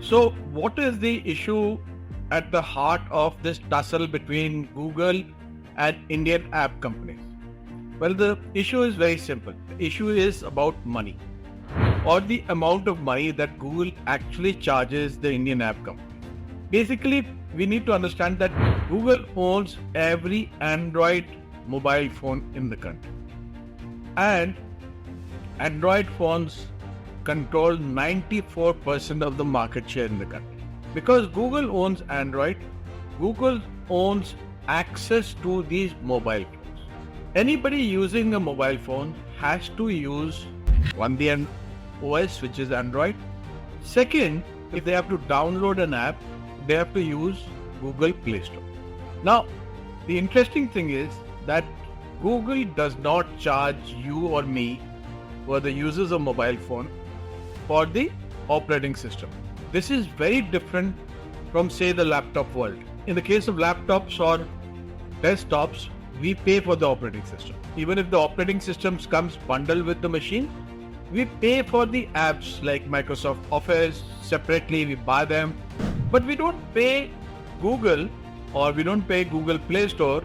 So what is the issue at the heart of this tussle between Google and Indian app companies? Well, the issue is very simple. The issue is about money, or the amount of money that Google actually charges the Indian app company. Basically, we need to understand that Google owns every Android mobile phone in the country. And Android phones control 94% of the market share in the country. Because Google owns Android, Google owns access to these mobile phones. Anybody using a mobile phone has to use one, the OS, which is Android. Second, if they have to download an app, they have to use Google Play Store. Now, the interesting thing is that Google does not charge you or me, who are the users of mobile phone, for the operating system. This is very different from, say, the laptop world. In the case of laptops or desktops, we pay for the operating system. Even if the operating system comes bundled with the machine, we pay for the apps like Microsoft Office separately, we buy them. But we don't pay Google, or we don't pay Google Play Store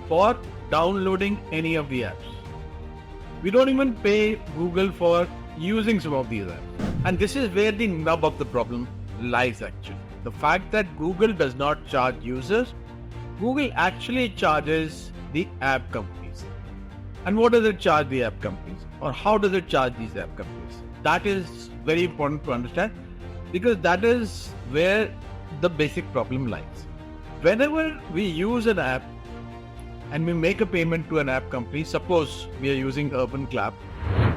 for downloading any of the apps. We don't even pay Google for using some of these apps. And this is where the nub of the problem lies actually. The fact that Google does not charge users, Google actually charges the app companies. And what does it charge the app companies? Or how does it charge these app companies? That is very important to understand, because that is where the basic problem lies. Whenever we use an app and we make a payment to an app company, suppose we are using Urban Clap,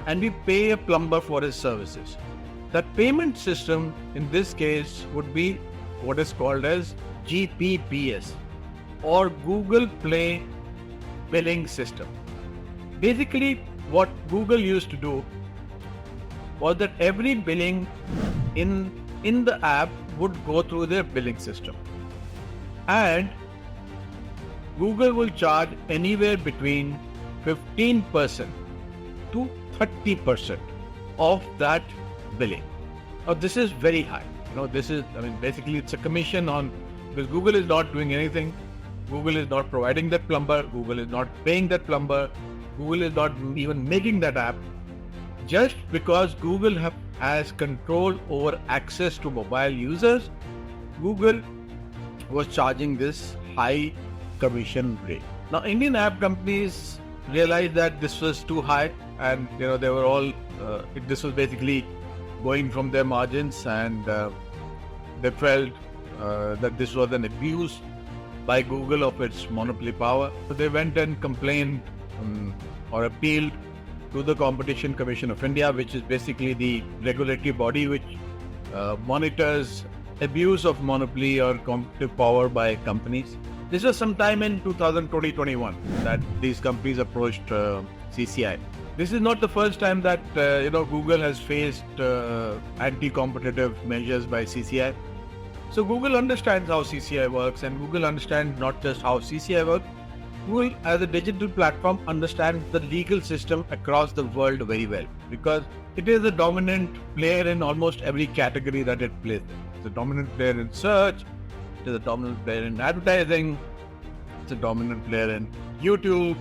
and we pay a plumber for his services. That payment system in this case would be what is called as GPPS, or Google Play Billing System. Basically, what Google used to do was that every billing in the app would go through their billing system. And Google will charge anywhere between 15% to 30% of that billing. Now, this is very high. Basically it's a commission on, because Google is not doing anything. Google is not providing that plumber. Google is not paying that plumber. Google is not even making that app. Just because Google has control over access to mobile users, Google was charging this high commission rate. Now, Indian app companies realized that this was too high, and they were all this was basically going from their margins, and they felt that this was an abuse by Google of its monopoly power. So they went and complained or appealed to the Competition Commission of India, which is basically the regulatory body which monitors abuse of monopoly or competitive power by companies. This was sometime in 2020-21 that these companies approached CCI. This is not the first time that Google has faced anti-competitive measures by CCI. So Google understands how CCI works, and Google understands not just how CCI works. Google, as a digital platform, understands the legal system across the world very well, because it is a dominant player in almost every category that it plays in. It's a dominant player in search, it is a dominant player in advertising, it's a dominant player in YouTube,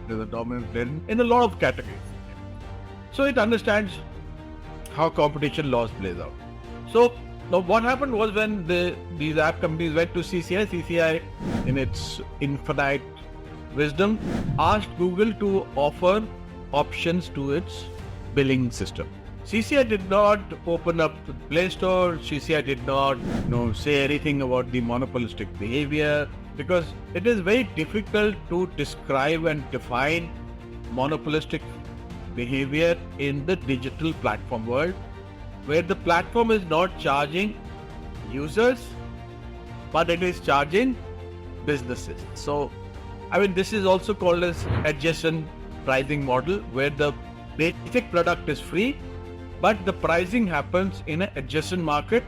it is a dominant player in a lot of categories. So it understands how competition laws plays out. So now what happened was, when these app companies went to CCI, CCI in its infinite wisdom asked Google to offer options to its billing system. CCI did not open up the Play Store. CCI did not say anything about the monopolistic behavior, because it is very difficult to describe and define monopolistic behavior in the digital platform world, where the platform is not charging users, but it is charging businesses. So, this is also called as adjacent pricing model, where the basic product is free, but the pricing happens in an adjacent market,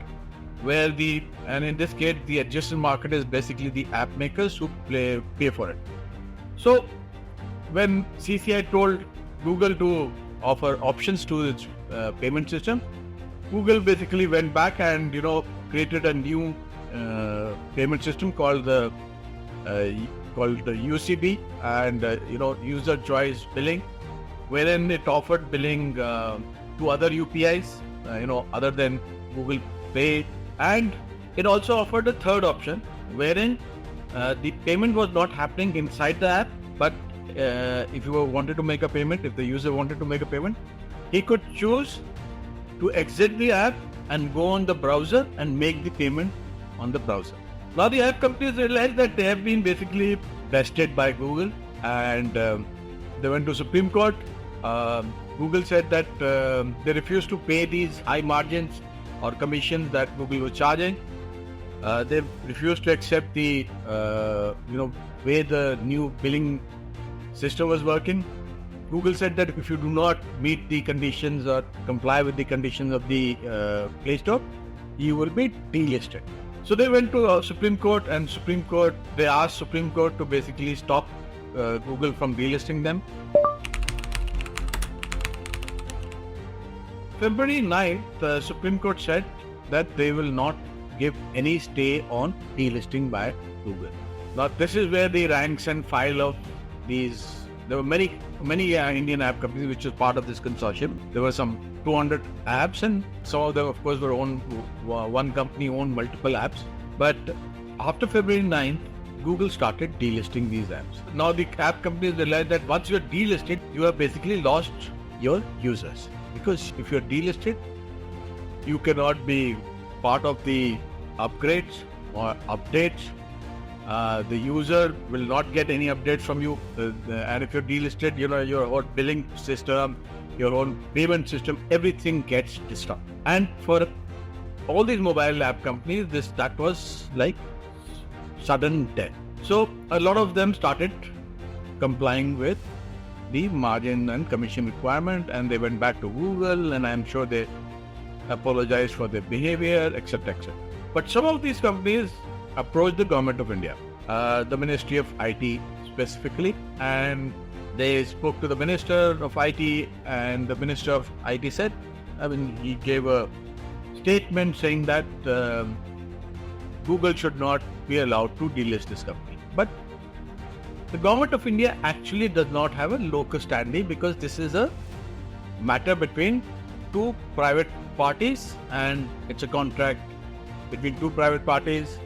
where in this case, the adjacent market is basically the app makers who pay for it. So, when CCI told Google to offer options to its payment system, Google basically went back and created a new payment system called the UCB, and user choice billing, wherein it offered billing to other UPIs, other than Google Pay, and it also offered a third option wherein the payment was not happening inside the app, but if you wanted to make a payment, if the user wanted to make a payment, he could choose to exit the app and go on the browser and make the payment on the browser. Now the app companies realized that they have been basically bested by Google, and they went to Supreme Court. Google said that they refused to pay these high margins or commissions that Google was charging. They refused to accept the way the new billing system was working. Google said that if you do not meet the conditions or comply with the conditions of the Play Store, you will be delisted. So they went to Supreme Court, and they asked Supreme Court to basically stop Google from delisting them. February 9th, the Supreme Court said that they will not give any stay on delisting by Google. Now this is where the ranks and file of these. There were many Indian app companies which was part of this consortium. There were some 200 apps, and some of them, of course, were owned. One company owned multiple apps. But after February 9th, Google started delisting these apps. Now the app companies realized that once you're delisted, you have basically lost your users. Because if you're delisted, you cannot be part of the upgrades or updates. The user will not get any updates from you, and if you're delisted, your own billing system, your own payment system, everything gets disrupted. And for all these mobile app companies, that was like sudden death. So a lot of them started complying with the margin and commission requirement, and they went back to Google, and I'm sure they apologized for their behavior, etc., etc. But some of these companies approached the government of India, the Ministry of IT specifically, and they spoke to the Minister of IT, and the Minister of IT said, he gave a statement saying that Google should not be allowed to delist this company. But the government of India actually does not have a locus standi, because this is a matter between two private parties, and it's a contract between two private parties.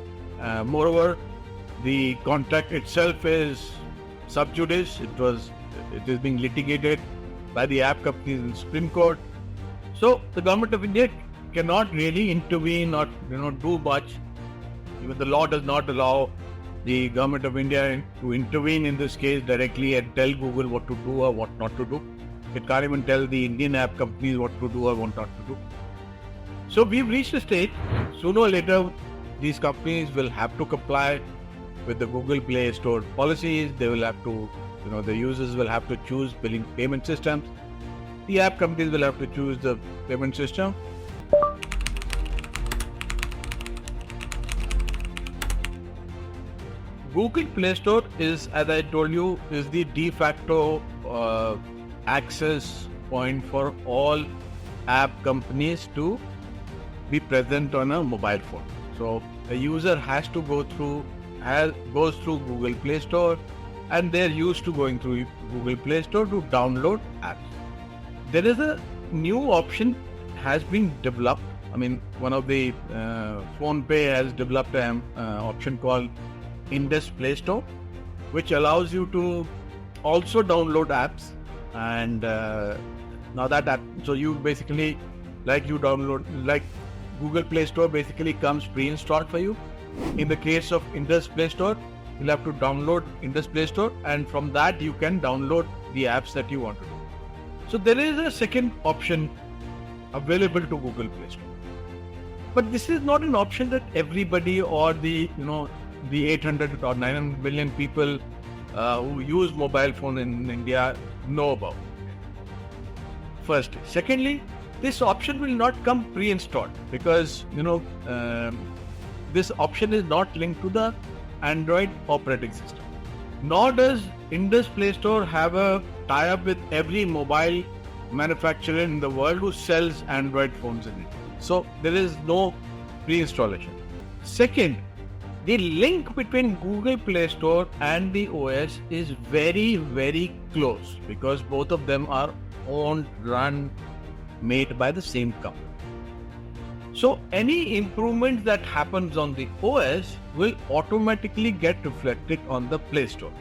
Moreover, the contract itself is sub judice. It is being litigated by the app companies in Supreme Court. So the government of India cannot really intervene or do much. Even the law does not allow the government of India to intervene in this case directly and tell Google what to do or what not to do. It can't even tell the Indian app companies what to do or what not to do. So we've reached a stage, sooner or later, these companies will have to comply with the Google Play Store policies. They will have to, the users will have to choose billing payment systems. The app companies will have to choose the payment system. Google Play Store is, as I told you, is the de facto access point for all app companies to be present on a mobile phone. So a user has to goes through Google Play Store, and they're used to going through Google Play Store to download apps. There is a new option has been developed. One of the PhonePe has developed an option called Indus Play Store, which allows you to also download apps. And now that app, so you basically Google Play Store basically comes pre-installed for you. In the case of Indus Play Store, you'll have to download Indus Play Store, and from that you can download the apps that you want to do. So there is a second option available to Google Play Store. But this is not an option that everybody or the 800 or 900 million people who use mobile phone in India know about. Firstly. Secondly, this option will not come pre-installed, because this option is not linked to the Android operating system. Nor does Indus Play Store have a tie-up with every mobile manufacturer in the world who sells Android phones in India. So there is no pre-installation. Second, the link between Google Play Store and the OS is very, very close because both of them are owned, run, made by the same company. So any improvement that happens on the OS will automatically get reflected on the Play Store.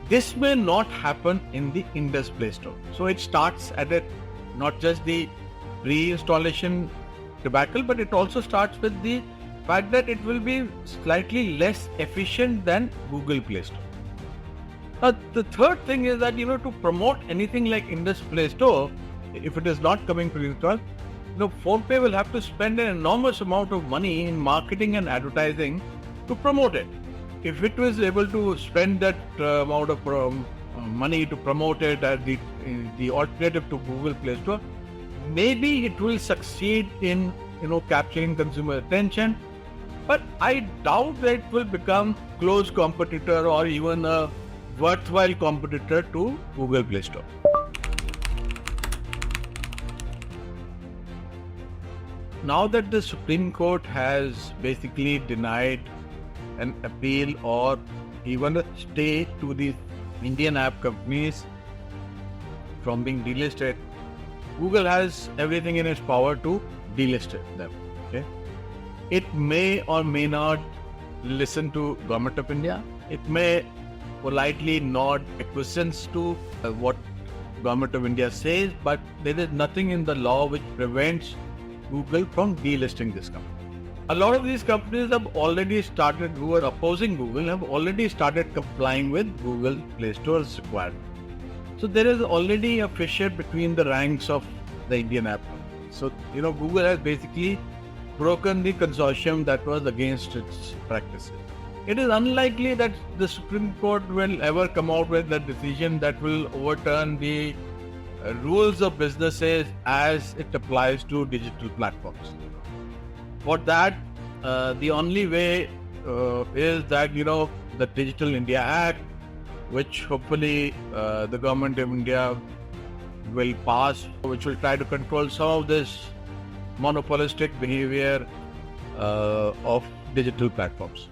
This may not happen in the Indus Play Store. So it starts at not just the pre-installation debacle, but it also starts with the fact that it will be slightly less efficient than Google Play Store. Now, the third thing is that, to promote anything like Indus Play Store, if it is not coming pre-installed, PhonePe will have to spend an enormous amount of money in marketing and advertising to promote it. If it was able to spend that amount of money to promote it as the alternative to Google Play Store, maybe it will succeed in capturing consumer attention. But I doubt that it will become close competitor or even a worthwhile competitor to Google Play Store. Now that the Supreme Court has basically denied an appeal or even a stay to the Indian app companies from being delisted, Google has everything in its power to delist them. Okay? It may or may not listen to Government of India. It may politely nod acquiescence to what Government of India says, but there is nothing in the law which prevents Google from delisting this company. A lot of these companies have already started, who are opposing Google, have already started complying with Google Play Store's requirement. So there is already a fissure between the ranks of the Indian app companies. So, Google has basically broken the consortium that was against its practices. It is unlikely that the Supreme Court will ever come out with a decision that will overturn the rules of businesses as it applies to digital platforms. For that, the only way is that, the Digital India Act, which hopefully the Government of India will pass, which will try to control some of this monopolistic behavior of digital platforms.